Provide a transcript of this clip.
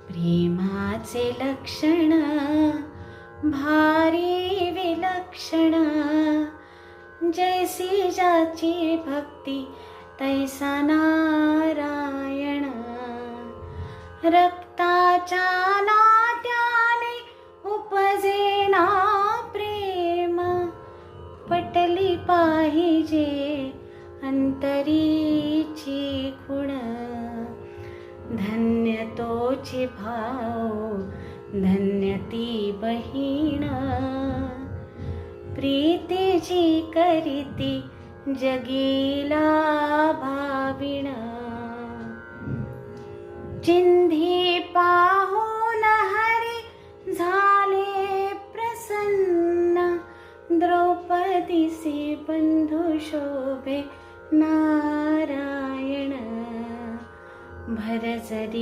प्रेमाचे लक्षण भारी विलक्षण, जैसी ज्याची भक्ती तैसा नारायण. रक्ताच्या नात्याने उपजेना प्रेम, पटली पाहिजे अंतरीची खुण. धन्य तोची भाव धन्य ती बहीण, प्रीतीची करीती जगीला भाविण. चिंधी पाहून हरी झाले प्रसन्न, द्रौपदीसी बंधू शोभे नारायण. भरजरी